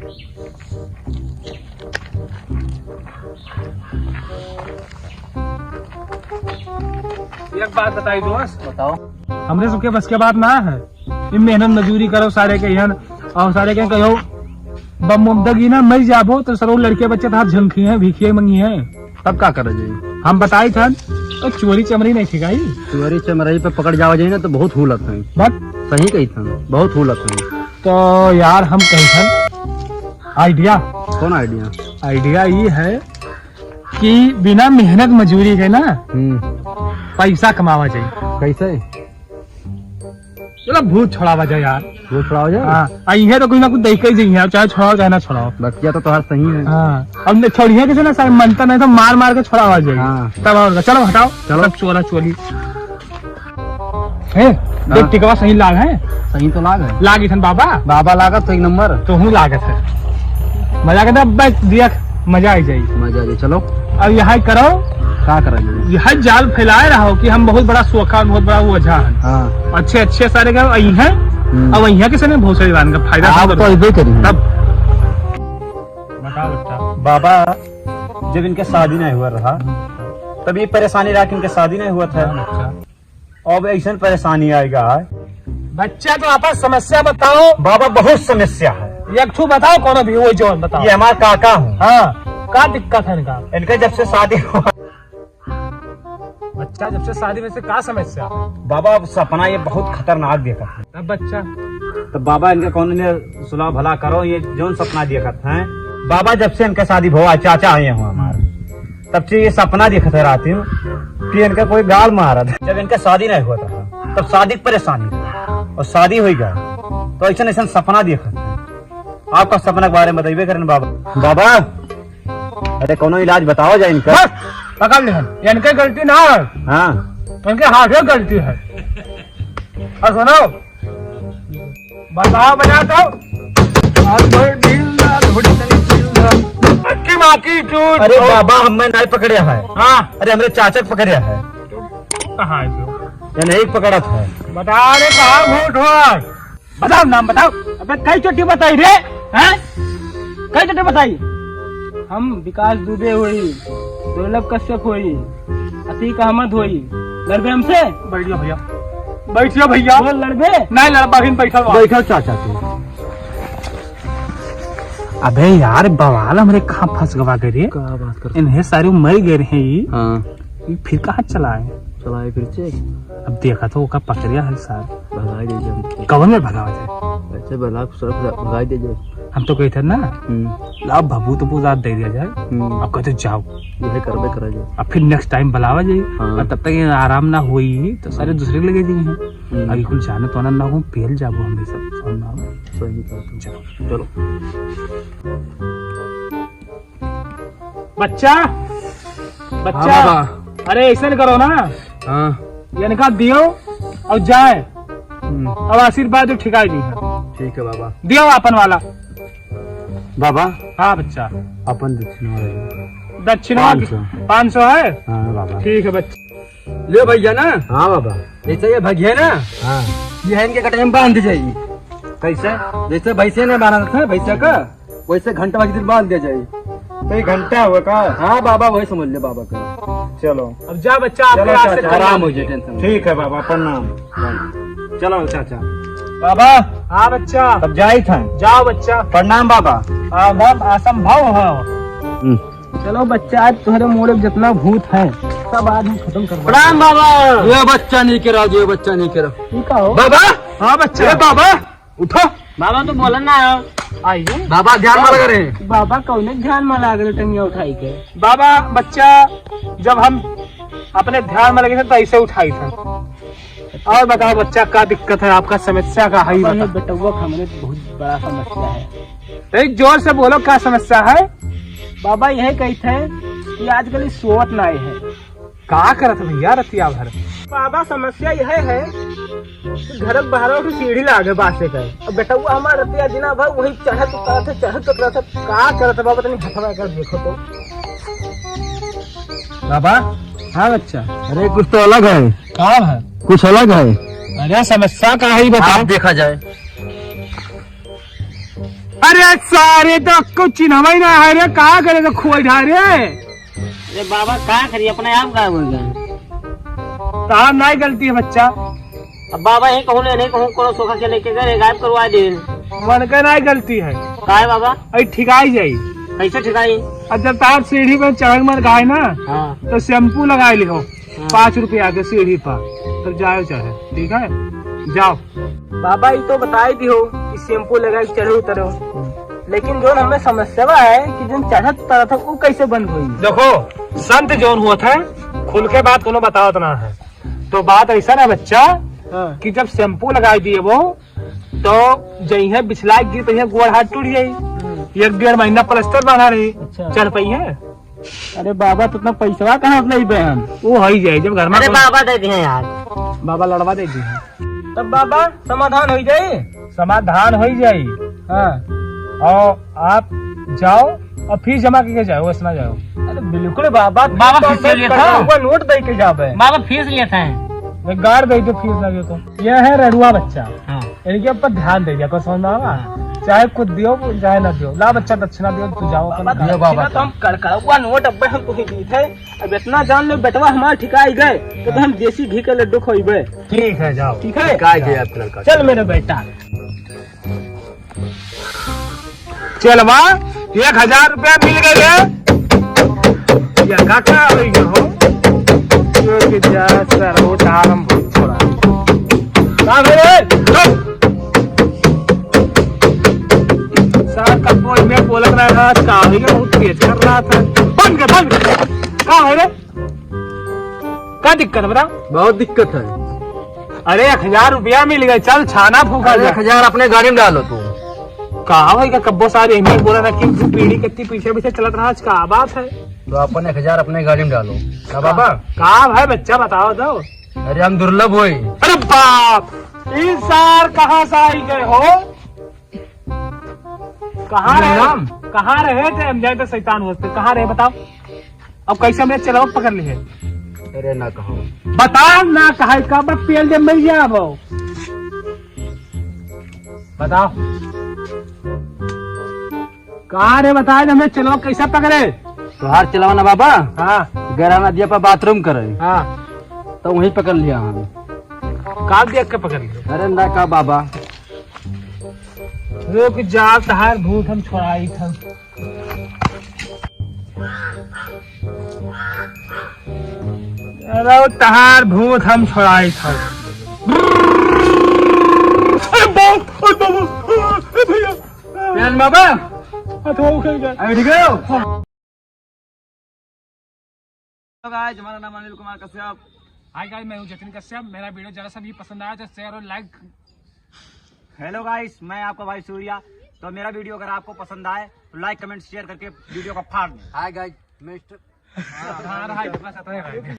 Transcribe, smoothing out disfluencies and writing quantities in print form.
एक बात बताई दोस्त। बताओ। हमरे सबके बस के बात ना है। मेहनत मजूरी करो सारे के यहाँ और सारे के कहो बमदगी ना मर जाबो तो सरो लड़के बच्चे हाथ झंखी है भीखिए मंगी है तब क्या करे जाइए? हम बताई था तो चोरी चमरी नहीं सिखाई। चोरी चमराई पे पकड़ जाओ जाए ना तो बहुत हुलत है। बस सही कही था, बहुत हुलत है। तो यार हम कही था आइडिया। कौन आइडिया? आइडिया ये है कि बिना मेहनत मजूरी के ना पैसा कमावा चाहिए। कैसे? चलो भूत छोड़ावा जाए यार। वो छुड़ाओ जाए। हाँ ये तो कोई ना कुछ देख ही चाहिए, चाहे छोड़ाओ चाहे ना छोड़ाओ। बतिया तो तुम्हारा सही है। हाँ अब छोड़िए किसी ना सारे मनता नहीं तो मार मार के छोड़ावा जाए। हाँ। तब और चलो हटाओ चलो। सब चोरा चोरी है। देख टिकवा सही लाग है। सही तो लाग है। लागी थन बाबा। बाबा लागत तो एक नंबर। तो हूँ लागत है। मजा करते अब दिया मजा आई जाये। मजा आ चलो अब यहाँ करो क्या करेंगे? यह जाल फैलाए रहो कि हम बहुत बड़ा सोखा बहुत बड़ा वजह है। हाँ। अच्छे अच्छे सारे का वही है। अब यहाँ किसी ने बहुत सारी का फायदा आप तो इधर करिए। तब बताओ बच्चा। बाबा जब इनके शादी नहीं हुआ रहा तब ये परेशानी रहा कि इनके शादी नहीं हुआ था। अब ऐसा परेशानी आएगा। बच्चा तो आपस समस्या बताओ। बाबा बहुत समस्या है। एक ठू बताओ कौन भी वो जो बताओ। ये हमारा काका हूँ। हाँ क्या दिक्कत है इनका? इनका जब से शादी हुआ बच्चा जब से शादी में से क्या समस्या? बाबा अब सपना ये बहुत खतरनाक देखा था। अब बच्चा तो बाबा इनके कौन ने सुलह भला करो ये जोन सपना देखा है। बाबा जब से इनका शादी हुआ चाचा है यहाँ हमारे तब से ये सपना देखते रहती हूँ कि इनका कोई गाल मारा था। जब इनका शादी नहीं हुआ था तब शादी परेशानी थी और शादी हुई गया तो ऐसा ऐसा सपना देखा था। आपका सपना के बारे में बताइए करें बाबा। बाबा अरे कोनो इलाज बताओ जाए इनका। पकड़ ले इनके गलती ना है। हाँ इनके हाथ में गलती है। और सुनो बताओ बजा दो। अरे बाबा हमें नहीं पकड़िया है। हाँ अरे हमारे चाचा पकड़िया है। कहाँ है या नहीं पकड़ा था? बता रे कहाँ घूट हुआ? बताओ नाम बताओ। अबे कई चोटी बताई रे हैं? कई चोटी बताई? हम विकास दुबे हुई, दुर्लभ कश्यप हुई, अतीक अहमद हुई। लड़बे हमसे? बैठियो भैया बैठियो भैया। बोल लड़बे? नहीं लड़बा भी बैठा बैठा चाचा तू। अबे यार बवाल हमरे कहाँ फंस गवा गए? बात कर इन्हें सारे मर गए हैं ये। हाँ फिर कहाँ चलाए? चलाए फिर से। अब देखा तो का पकड़िया है सार भगाई दीजिए। कवन में भगा जाए? ऐसे भगाई दीजिए। हम तो कहते ना लाभ भभू तो पूजा दे दिया जाए। अब कहते जाओ यही करबे करा जाए। अब फिर नेक्स्ट टाइम बुलावा जाए। हाँ। और तब तक ये आराम ना हुई तो सारे दूसरे लगे दी हैं। अभी कुछ जाने तो ना हो पेल जाबो हम सब सही बात। चलो चलो बच्चा बच्चा। हाँ, अरे ऐसे नहीं करो ना। हाँ ये इनका दियो और जाए। अब आशीर्वाद ठिकाई दी है। ठीक है बाबा। दियो अपन वाला। बाबा हाँ बच्चा अपन दक्षिणा दक्षिणा 500 है। हाँ बाबा ठीक है बच्चा। ले भैया ना। हाँ बाबा जैसे ये भगिया ना। हाँ ये है इनके कटे में बांध जाइए। कैसे? जैसे भैंसे ने बांधा था भैंसा का वैसे घंटा बजे बांध दिया जाए। तो एक घंटा हुआ का? हाँ बाबा वही समझ ले बाबा का। चलो अब जा बच्चा आपके रास्ते आराम हो जाए टेंशन। ठीक है बाबा प्रणाम। चलो चाचा। बाबा। हाँ बच्चा अब जाई था। जाओ बच्चा। प्रणाम बाबा। असंभव है। चलो बच्चा आज तुम्हारे मोड़े जितना भूत है सब आज हम खत्म कर। प्रणाम बाबा। ये बच्चा नहीं करा ये बच्चा नहीं करा। ठीक है बाबा। हाँ बच्चा। बाबा उठो। बाबा तो बोला ना आइए। बाबा ध्यान में लगा रहे। बाबा कौन ध्यान में लगा रहे टंगिया उठाई के? बाबा बच्चा जब हम अपने ध्यान में लगे थे तो ऐसे उठाई था। और बताओ बच्चा क्या दिक्कत है आपका? समस्या का है बेटुआ हमारे बहुत बड़ा समस्या है। एक जोर से बोलो क्या समस्या है? बाबा यह कही थे कि आजकल सोवत ना है। क्या करत भैया रतिया भर? बाबा समस्या यह है घर बाहर की सीढ़ी लागे बासे का। अब बेटा वो हमारा रतिया दिना भर वही चढ़त उतरत क्या करत बाबा तनी हथवा कर देखो तो। बाबा। हाँ बच्चा। अरे कुछ तो अलग है। काम है कुछ अलग है। अरे समस्या का ही बता देखा जाए। अरे सारे तो कुछ चिन्हवा ही ना है रे, कहा करे तो खोई ढारे। अरे बाबा क्या करिए, अपने आप गायब हो गया। तार नहीं गलती है बच्चा, अब बाबा यही कहूँ नहीं कहूँ, करो सोखा के लेके गए गायब करवा दे। मन का नहीं गलती है। का है बाबा? अरे ठिकाई जाई। कैसे ठिकाई? और जब तार सीढ़ी पे चढ़ मर गाय ना, हाँ तो शैम्पू लगाए लिखो 5 रुपया के सीढ़ी पर, तो जाओ चढ़े, ठीक है जाओ। बाबा ये तो बताई दी हो कि शैम्पू लगा के चढ़े उतरो, लेकिन जो हमें समस्या है कि जो चढ़त उतरा था वो कैसे बंद हुई? देखो संत जोन हुआ था, खुल के बात कोनो बताओ ना है। तो बात ऐसा ना बच्चा कि जब शैम्पू लगाई दिए वो, तो जही बिछला गिर पे गोड़ हाथ टूट जाये, 1-1.5 महीना प्लास्टर बना रही। अच्छा। चल पाई है। अरे बाबा तो इतना पैसा कहाँ नहीं बहन, वो हो ही जाए जब घर में। अरे बाबा दे दिए यार, बाबा लड़वा दे दी। तब बाबा समाधान हो जाए, समाधान हो जाये। हाँ और आप जाओ और फीस जमा करके जाओ, वैसे ना जाओ। अरे बिल्कुल बाबा, बाबा फीस लिया था, नोट दे के जाओ। बाबा फीस लिया था, गाड़ दे दो फीस लगे तो। यह है रड़ुआ बच्चा, हाँ इनके ऊपर ध्यान दे दिया समझ चाहे कुछ दियो चाहे न दियो। ला बच्चा दक्षिणा दियो, तू जाओ बाबा। तो हम कड़कड़ुआ नोट अब हम तुम्हें दी थे, अब इतना जान लो बेटवा हमारे ठिकाई गए तो हम देसी घी के लड्डू खोइबे। ठीक है जाओ, ठीक है चल मेरे बेटा। चल वाह 1000 रुपया मिल गए। काका हो मैं बोल रहा था बहुत तेज कर रहा था। बंद कहा है रे, क्या दिक्कत बता? बहुत दिक्कत है। अरे 1000 रुपया मिल गए, चल छाना फूका। 1000 अपने गाड़ी में डालो तू। कहा भाई का कब्बो सारे अहमियत बोला था कि पीढ़ी कितनी पीछे पीछे चलत रहा, आज का बात है। तो अपन 1000 अपने गाड़ी में डालो। बाबा कहा भाई बच्चा बताओ तो। अरे हम दुर्लभ हुई। अरे बाप, इस साल कहाँ से आई गए हो? कहाँ रहे थे? हम जाए तो शैतान होते कहाँ रहे बताओ। अब कैसे हमने चलाओ पकड़ लिए? अरे ना कहो, बताओ ना कहा का पेल दे मिल जाए। बताओ कहाँ रे, बताए हमें चलो कैसा पकड़े? तो हाथ चलाओ ना बाबा। हाँ गैरा नदिया पर बाथरूम करे। हाँ तो वहीं पकड़ लिया हम। काल देख के पकड़ लिया। अरे ना का बाबा, रुक जा तहार भूत हम छोड़ाई था। अरे तहार भूत हम छोड़ाई था। बाबा ठीक है। हमारा नाम अनिल कुमार कश्यप। हाय गाइस, मैं हूँ जतिन कश्यप। मेरा वीडियो जरा सा भी पसंद आया तो शेयर और लाइक। हेलो गाइस, मैं आपका भाई सूर्या। तो मेरा वीडियो अगर आपको पसंद आए तो लाइक कमेंट शेयर करके वीडियो को फाड़ दें। Hi guys, mister